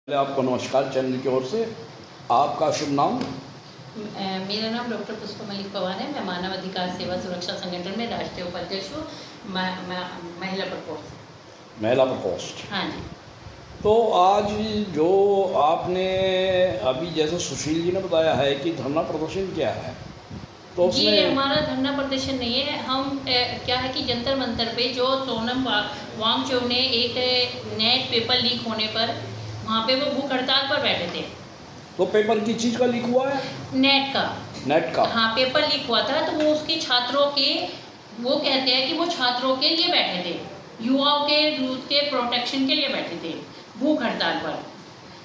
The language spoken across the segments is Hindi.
आपको नमस्कार चैनल की ओर से। आपका शुभ नाम? मेरा नाम डॉक्टर पुष्पा मलिक पवार है। मैं मानव अधिकार सेवा सुरक्षा संगठन में राष्ट्रीय उपाध्यक्ष हूँ, महिला प्रकोष्ठ। महिला प्रकोष्ठ। हाँ जी। तो आज जो आपने अभी जैसे सुशील जी ने बताया है कि धरना प्रदर्शन क्या है, तो जी हमारा धरना प्रदर्शन नहीं है। हम क्या है कि जंतर मंतर पे जो सोनम वांगचुक ने एक नेट पेपर लीक होने पर वहाँ पे वो भूख हड़ताल पर बैठे थे। तो पेपर किस चीज़ का लीक हुआ है? नेट का। नेट का? हाँ, पेपर लीक हुआ था। तो वो उसके छात्रों के, वो कहते हैं कि वो छात्रों के लिए बैठे थे, युवाओं के यूथ के प्रोटेक्शन के लिए बैठे थे भूख हड़ताल पर।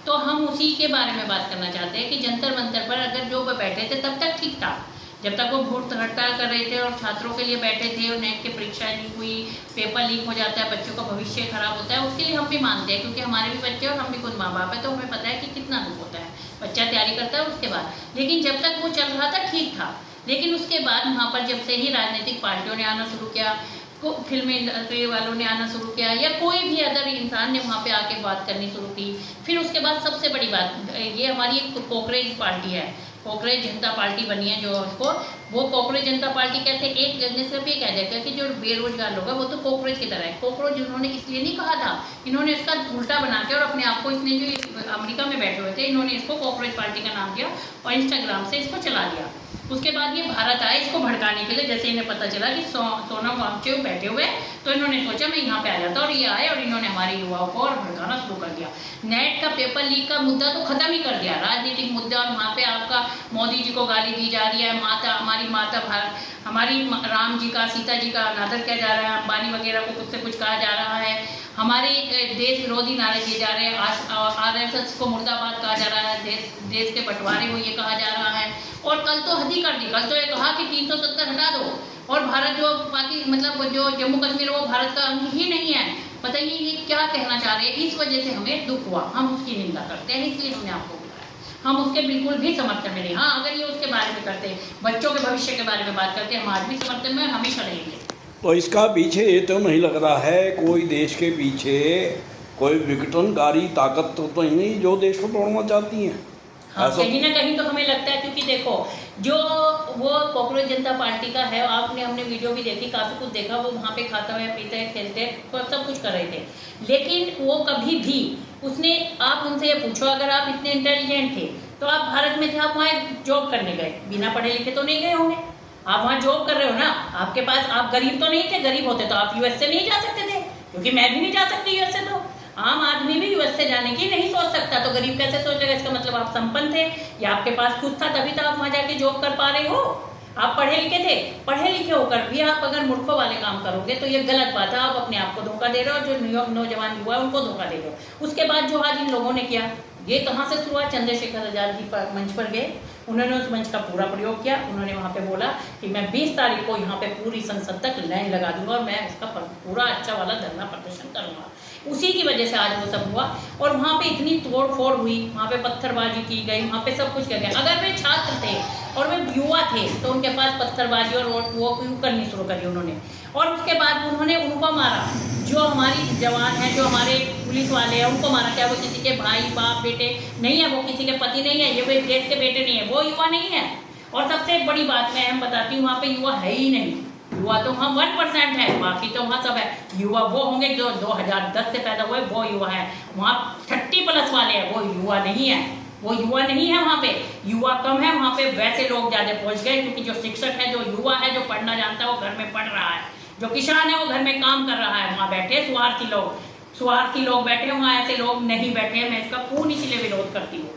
तो हम उसी के बारे में बात करना चाहते हैं कि जंतर मंतर पर अगर जो वो बैठे थे तब तक ठीक था, जब तक वो भूख हड़ताल कर रहे थे और छात्रों के लिए बैठे थे और नेट की परीक्षाएं लीक हुई, पेपर लीक हो जाता है, बच्चों का भविष्य खराब होता है, उसके लिए हम भी मानते हैं, क्योंकि हमारे भी बच्चे और हम भी खुद माँ बाप है, तो हमें पता है कि कितना दुख होता है। बच्चा तैयारी करता है उसके बाद, लेकिन जब तक वो चल रहा था ठीक था। लेकिन उसके बाद वहाँ पर जब से ही राजनीतिक पार्टियों ने आना शुरू किया, फिल्म इंडस्ट्री वालों ने आना शुरू किया, या कोई भी अदर इंसान ने वहाँ पे आके बात करनी शुरू की, फिर उसके बाद सबसे बड़ी बात, ये हमारी एक कॉकरेज पार्टी है, कॉकरेज जनता पार्टी बनी है जो उसको, वो कॉकरेज जनता पार्टी कहते हैं। एक जन सिर्फ ये कह देगा कि जो बेरोजगार लोग हैं वो तो कॉकरोच की तरह है। कॉकरोच उन्होंने इसलिए नहीं कहा था, इन्होंने इसका उल्टा बना के और अपने आप को, इसने जो अमेरिका में बैठे हुए थे, इन्होंने इसको कॉकरोच पार्टी का नाम दिया और इंस्टाग्राम से इसको चला दिया। उसके बाद ये भारत आए इसको भड़काने के लिए। जैसे इन्हें पता चला कि सोनम वांगचुक बैठे हुए, तो इन्होंने सोचा मैं यहाँ पे आ जाता, और ये आए और इन्होंने हमारे युवाओं को और भड़काना शुरू कर दिया। नेट का पेपर लीक का मुद्दा तो खत्म ही कर दिया, राजनीतिक मुद्दा, और वहाँ पे आपका मोदी जी को गाली दी जा रही है, माता हमारी माता भारत, हमारी राम जी का, सीता जी का अनादर किया जा रहा है, अंबानी वगैरह को कुछ से कुछ कहा जा रहा है, हमारे देश विरोधी नारे दिए जा रहे हैं, RSS को मुर्दाबाद कहा जा रहा है, देश के बंटवारे को ये कहा जा रहा है। और कल तो हद ही कर दी, कल तो ये कहा कि 370 हटा दो और भारत जो बाकी मतलब जो जम्मू कश्मीर वो भारत का अंग ही नहीं है। बताइए ये क्या कहना चाह रहे हैं। इस वजह से हमें दुख हुआ, हम उसकी निंदा करते हैं, इसलिए हमने आपको बुलाया। हम उसके बिल्कुल भी समर्थन में नहीं। हाँ, अगर ये उसके बारे में करते, बच्चों के भविष्य के बारे में बात करते, हम आज भी समर्थन में हमेशा रहेंगे। तो इसका पीछे ये तो नहीं लग रहा है कोई देश के पीछे कोई विघटनकारी ताकत तो नहीं जो देश को तोड़ना चाहती है? हाँ, कहीं ना कहीं तो हमें लगता है, क्योंकि देखो जो वो कॉकरोच जनता पार्टी का है, आपने हमने वीडियो भी देखी, काफ़ी कुछ देखा, वो वहाँ पे खाता हुआ पीते खेलते सब कुछ कर रहे थे, लेकिन वो कभी भी उसने, आप उनसे ये पूछो, अगर आप इतने इंटेलिजेंट थे तो आप भारत में थे, आप वहाँ जॉब करने गए, बिना पढ़े लिखे तो नहीं गए होंगे, आप वहाँ जॉब कर रहे हो ना, आपके पास, आप गरीब तो नहीं थे, गरीब होते तो आप यूएस से नहीं जा सकते थे, क्योंकि मैं भी नहीं जा सकती यूएस से, तो आम आदमी भी यूएस से जाने की नहीं सोच सकता, तो गरीब कैसे सोचेगा? इसका मतलब आप संपन्न थे या आपके पास कुछ था, तभी तो आप वहाँ जाके जॉब कर पा रहे हो। आप पढ़े लिखे थे, पढ़े लिखे होकर भी आप अगर मूर्खों वाले काम करोगे तो ये गलत बात है, आप अपने आप को धोखा दे रहे हो, जो नौजवान युवा है उनको धोखा दे रहे हो। उसके बाद जो आज इन लोगों ने किया, ये कहाँ से शुरुआत, चंद्रशेखर आजाद जी पर मंच पर गए, उन्होंने उस मंच का पूरा प्रयोग किया, उन्होंने वहाँ पे बोला कि मैं 20 तारीख को यहाँ पे पूरी संसद तक लाइन लगा दूंगा और मैं उसका पूरा अच्छा वाला धरना प्रदर्शन करूँगा। उसी की वजह से आज वो सब हुआ, और वहाँ पे इतनी तोड़ फोड़ हुई, वहाँ पे पत्थरबाजी की गई, वहाँ पे सब कुछ किया गया। अगर वे छात्र थे और वे युवा थे तो उनके पास पत्थरबाजी और वो करनी शुरू करी उन्होंने, और उसके बाद उन्होंने उनको मारा, जो हमारी जवान है, जो हमारे पुलिस वाले हैं उनको मारा। क्या वो किसी के भाई बाप बेटे नहीं है, वो किसी के पति नहीं है, ये कोई देश के बेटे नहीं है, वो युवा नहीं है। और सबसे बड़ी बात मैं बताती हूँ, वहाँ पे युवा है ही नहीं, युवा तो वहाँ 1% है, बाकी तो वहाँ सब है। युवा वो होंगे जो 2010 से पैदा हुए, वो युवा है। वहाँ 30+ वाले हैं, वो युवा नहीं है, वो युवा नहीं है। वहाँ पे युवा कम है, वहाँ पे वैसे लोग ज़्यादा पहुँच गए, क्योंकि जो शिक्षक है, जो युवा है, जो पढ़ना जानता है वो घर में पढ़ रहा है, जो किसान है वो घर में काम कर रहा है। वहाँ बैठे स्वार्थी लोग बैठे, वहाँ ऐसे लोग नहीं बैठे। मैं इसका पूर्ण इसलिए विरोध करती हूँ।